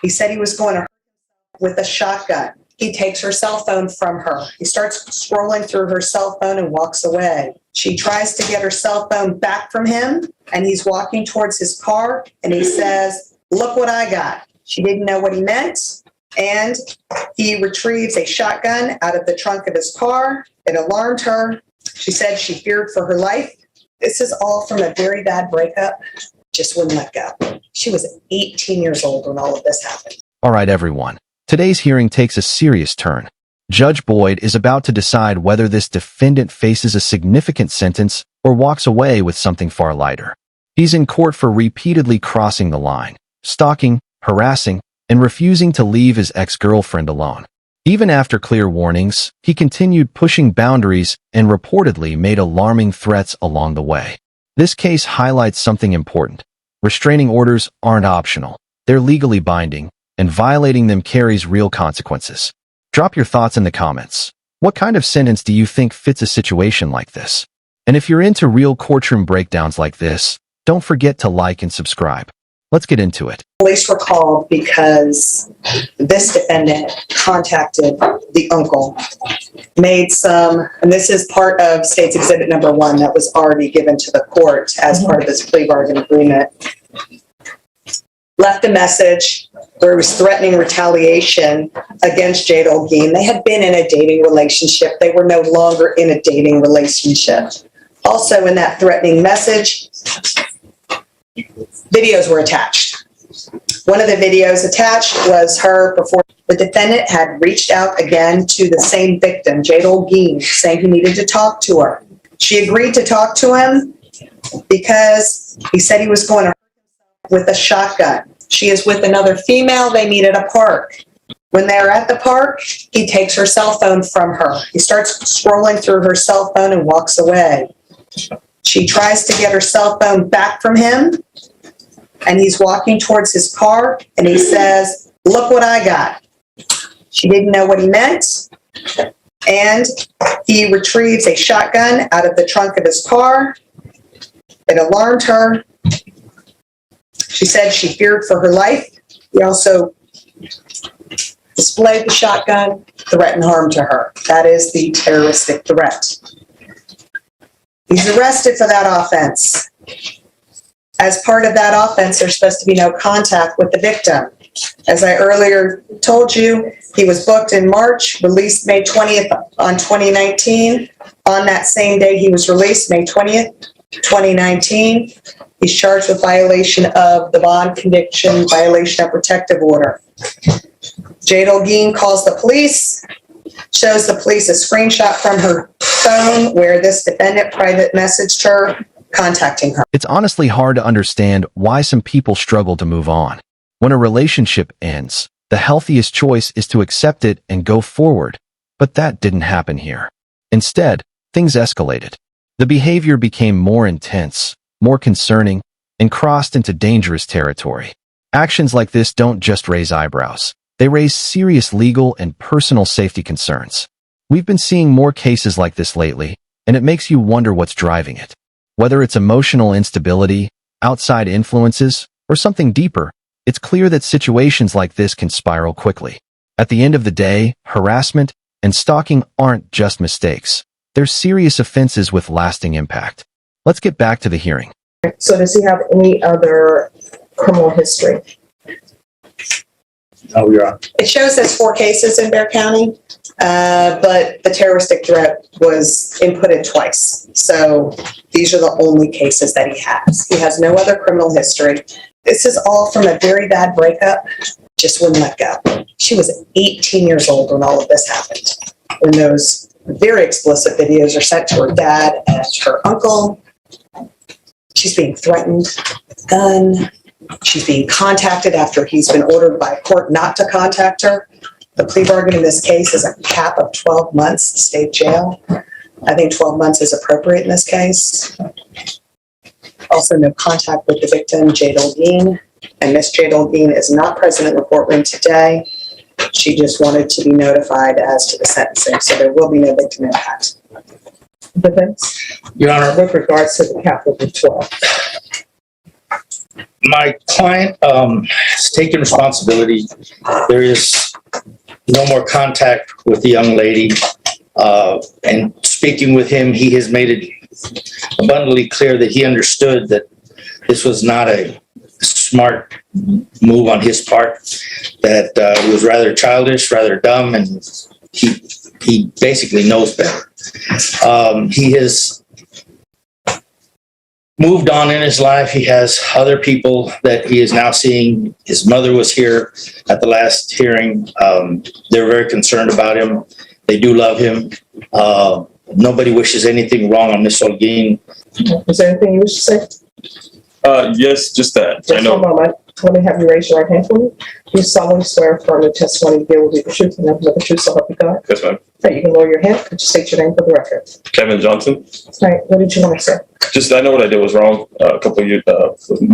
He said he was going to hurt her with a shotgun. He takes her cell phone from her. He starts scrolling through her cell phone and walks away. She tries to get her cell phone back from him, and he's walking towards his car, and he says, "Look what I got." She didn't know what he meant, and he retrieves a shotgun out of the trunk of his car. It alarmed her. She said she feared for her life. This is all from a very bad breakup. Just wouldn't let go. She was 18 years old when all of this happened. All right, everyone. Today's hearing takes a serious turn. Judge Boyd is about to decide whether this defendant faces a significant sentence or walks away with something far lighter. He's in court for repeatedly crossing the line, stalking, harassing, and refusing to leave his ex-girlfriend alone. Even after clear warnings, he continued pushing boundaries and reportedly made alarming threats along the way. This case highlights something important. Restraining orders aren't optional. They're legally binding, and violating them carries real consequences. Drop your thoughts in the comments. What kind of sentence do you think fits a situation like this? And if you're into real courtroom breakdowns like this, don't forget to like and subscribe. Let's get into it. Police were called because this defendant contacted the uncle, made some, and this is part of State's Exhibit Number 1 that was already given to the court as part of this plea bargain agreement. Left a message where he was threatening retaliation against Jade Olguin. They had been in a dating relationship. They were no longer in a dating relationship. Also in that threatening message, videos were attached. One of the videos attached was her before the defendant had reached out again to the same victim, Jade Olguin, saying he needed to talk to her. She agreed to talk to him because he said he was going to hurt her with a shotgun. She is with another female. They meet at a park. When they're at the park, he takes her cell phone from her. He starts scrolling through her cell phone and walks away. She tries to get her cell phone back from him, and he's walking towards his car, and he says, "Look what I got." She didn't know what he meant, and he retrieves a shotgun out of the trunk of his car. It alarmed her. She said she feared for her life. He also displayed the shotgun, threatened harm to her. That is the terroristic threat. He's arrested for that offense. As part of that offense, there's supposed to be no contact with the victim. As I earlier told you, he was booked in March, released May 20th on 2019. On that same day he was released, May 20th, 2019. He's charged with violation of the bond conviction, violation of protective order. Jade Olguin calls the police, shows the police a screenshot from her phone where this defendant private messaged her, contacting her. It's honestly hard to understand why some people struggle to move on. When a relationship ends, the healthiest choice is to accept it and go forward. But that didn't happen here. Instead, things escalated. The behavior became more intense, more concerning, and crossed into dangerous territory. Actions like this don't just raise eyebrows. They raise serious legal and personal safety concerns. We've been seeing more cases like this lately, and it makes you wonder what's driving it. Whether it's emotional instability, outside influences, or something deeper, it's clear that situations like this can spiral quickly. At the end of the day, harassment and stalking aren't just mistakes. They're serious offenses with lasting impact. Let's get back to the hearing. So does he have any other criminal history? Oh, Your Honor. It shows there's 4 cases in Bexar County, but the terroristic threat was inputted twice. So these are the only cases that he has. He has no other criminal history. This is all from a very bad breakup. Just wouldn't let go. She was 18 years old when all of this happened. When those very explicit videos are sent to her dad and her uncle, she's being threatened with a gun. She's being contacted after he's been ordered by a court not to contact her. The plea bargain in this case is a cap of 12 months state jail. I think 12 months is appropriate in this case. Also, no contact with the victim, Jade Olguin. And Miss Jade Olguin is not present in the courtroom today. She just wanted to be notified as to the sentencing, so there will be no victim impact. Defense? Your Honor. With regards to the cap of the 12. My client has taken responsibility. There is no more contact with the young lady. And speaking with him, he has made it abundantly clear that he understood that this was not a smart move on his part, that it was rather childish, rather dumb, and he basically knows better. He has moved on in his life. He has other people that he is now seeing. His mother was here at the last hearing. They're very concerned about him. They do love him. Nobody wishes anything wrong on Miss Holguin. Is there anything you wish to say? Yes, just that. Just one moment. Let me have you raise your right hand for me. Do you solemnly swear affirm the testimony you give will be the truth and nothing but the truth, so help you God? Yes, ma'am. Right, you can lower your hand. Could you state your name for the record? Kevin Johnson. All right, what did you want to say? Just, I know what I did was wrong a couple of years,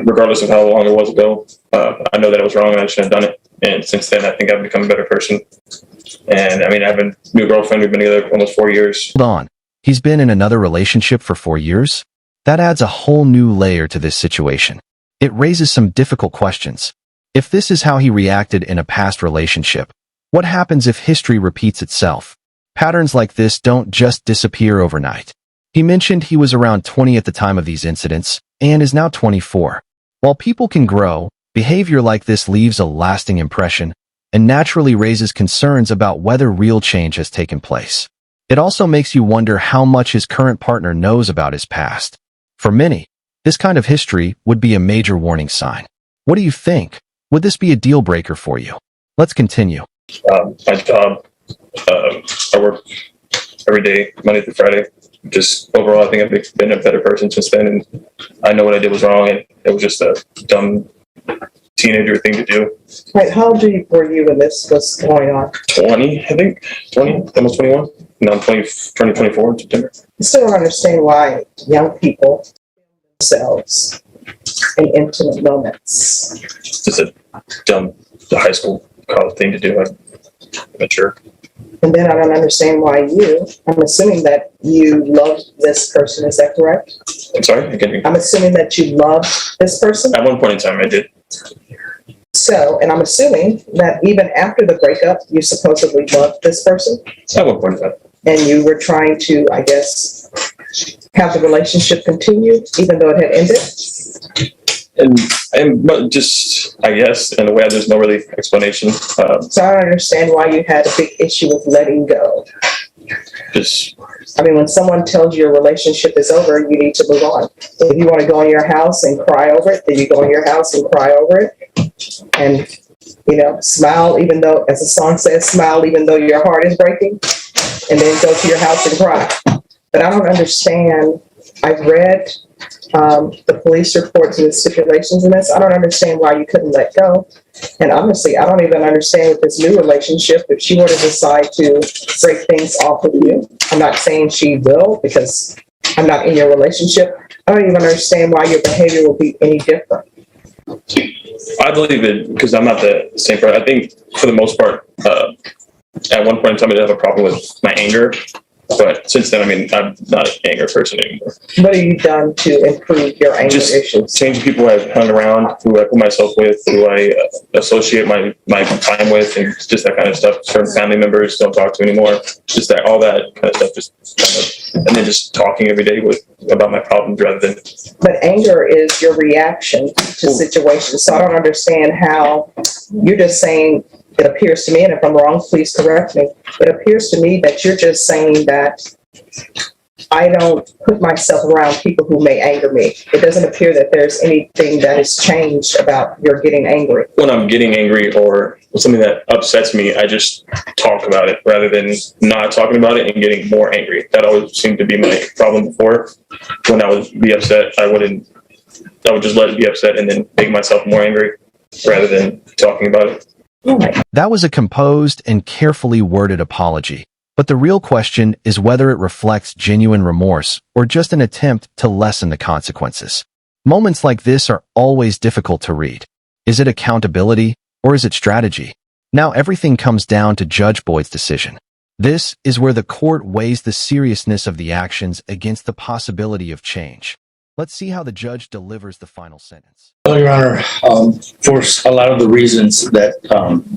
regardless of how long it was ago. I know that it was wrong and I shouldn't have done it. And since then, I think I've become a better person. And I mean, I have a new girlfriend. We've been together almost 4 years. Hold on. He's been in another relationship for 4 years? That adds a whole new layer to this situation. It raises some difficult questions. If this is how he reacted in a past relationship, what happens if history repeats itself? Patterns like this don't just disappear overnight. He mentioned he was around 20 at the time of these incidents and is now 24. While people can grow, behavior like this leaves a lasting impression and naturally raises concerns about whether real change has taken place. It also makes you wonder how much his current partner knows about his past. For many, this kind of history would be a major warning sign. What do you think? Would this be a deal breaker for you? Let's continue. My job, I work every day, Monday through Friday. Just overall, I think I've been a better person since then. And I know what I did was wrong, and it was just a dumb teenager thing to do. Right, how old were you when this was going on? 20, I think. 20, almost 21. No, I'm turning 24 in September. I still don't understand why young people themselves in intimate moments. It's just a dumb high school college thing to do. I'm mature. And then I don't understand why I'm assuming that you love this person, is that correct? I'm sorry? Again, I'm assuming that you love this person. at one point in time, I did. So, and I'm assuming that even after the breakup, you supposedly loved this person At one point in time. and you were trying to, I guess, have the relationship continue even though it had ended. But just, I guess, in a way, there's no really explanation. So I don't understand why you had a big issue with letting go. Just, I mean, when someone tells you your relationship is over, you need to move on. If you want to go in your house and cry over it, then you go in your house and cry over it. And, smile even though, as the song says, smile even though your heart is breaking. And then go to your house and cry. But I don't understand. I've read the police reports and the stipulations in this. I don't understand why you couldn't let go. And honestly, I don't even understand with this new relationship, if she were to decide to break things off with you. I'm not saying she will because I'm not in your relationship. I don't even understand why your behavior will be any different. I believe it because I'm not the same person. I think for the most part, at one point in time, I did have a problem with my anger. But since then, I mean, I'm not an anger person anymore. What have you done to improve your anger Just issues? changing people I've hung around, who I put myself with, who I associate my time with, and just that kind of stuff. Certain family members don't talk to anymore. Just that, all that kind of stuff. Just kind of, and then just talking every day about my problems rather than. But anger is your reaction to situations. So I don't understand how you're just saying, it appears to me, and if I'm wrong, please correct me. It appears to me that you're just saying that I don't put myself around people who may anger me. It doesn't appear that there's anything that has changed about your getting angry. When I'm getting angry or something that upsets me, I just talk about it rather than not talking about it and getting more angry. That always seemed to be my problem before. When I would be upset, I would just let it be upset and then make myself more angry rather than talking about it. That was a composed and carefully worded apology. But the real question is whether it reflects genuine remorse or just an attempt to lessen the consequences. Moments like this are always difficult to read. Is it accountability or is it strategy? Now everything comes down to Judge Boyd's decision. This is where the court weighs the seriousness of the actions against the possibility of change. Let's see how the judge delivers the final sentence. Well, Your Honor, for a lot of the reasons that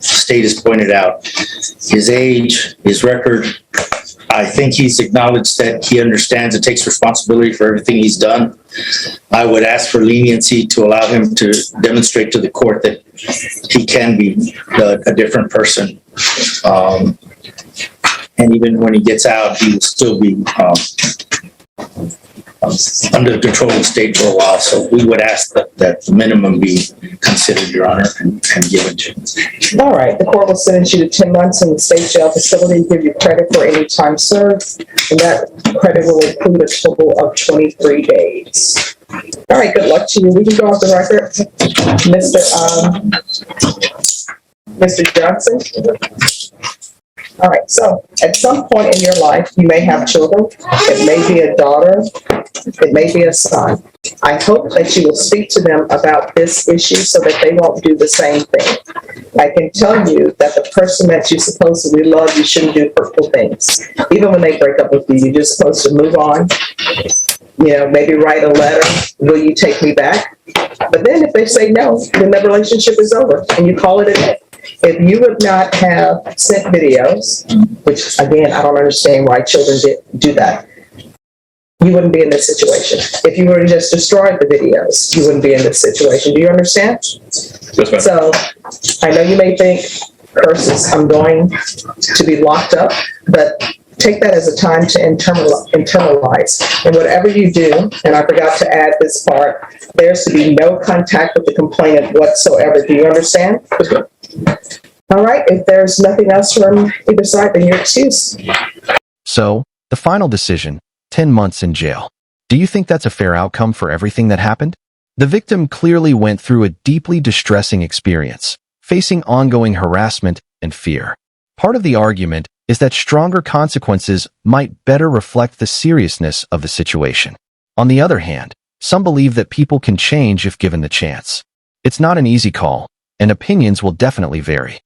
state has pointed out, his age, his record, I think he's acknowledged that he understands and takes responsibility for everything he's done. I would ask for leniency to allow him to demonstrate to the court that he can be a different person. And even when he gets out, he will still be under the control of the state for a while. So we would ask that the minimum be considered, Your Honor, and given to him. All right, the court will sentence you to 10 months in the state jail facility, give you credit for any time served, and that credit will include a total of 23 days. All right, good luck to you. We can go off the record. Mr. Johnson? All right, so at some point in your life, you may have children. It may be a daughter. It may be a son. I hope that you will speak to them about this issue so that they won't do the same thing. I can tell you that the person that you supposedly love, you shouldn't do hurtful things. Even when they break up with you, you're just supposed to move on. You know, maybe write a letter. Will you take me back? But then if they say no, then the relationship is over and you call it a day. If you would not have sent videos, which again, I don't understand why children do that, you wouldn't be in this situation. If you were to just destroy the videos, you wouldn't be in this situation. Do you understand? Yes, ma'am. So I know you may think, curses, I'm going to be locked up, but take that as a time to internalize. And whatever you do, and I forgot to add this part, there's to be no contact with the complainant whatsoever. Do you understand? All right, if there's nothing else from either side, then you're excused. So, the final decision, 10 months in jail. Do you think that's a fair outcome for everything that happened? The victim clearly went through a deeply distressing experience, facing ongoing harassment and fear. Part of the argument is that stronger consequences might better reflect the seriousness of the situation. On the other hand, some believe that people can change if given the chance. It's not an easy call, and opinions will definitely vary.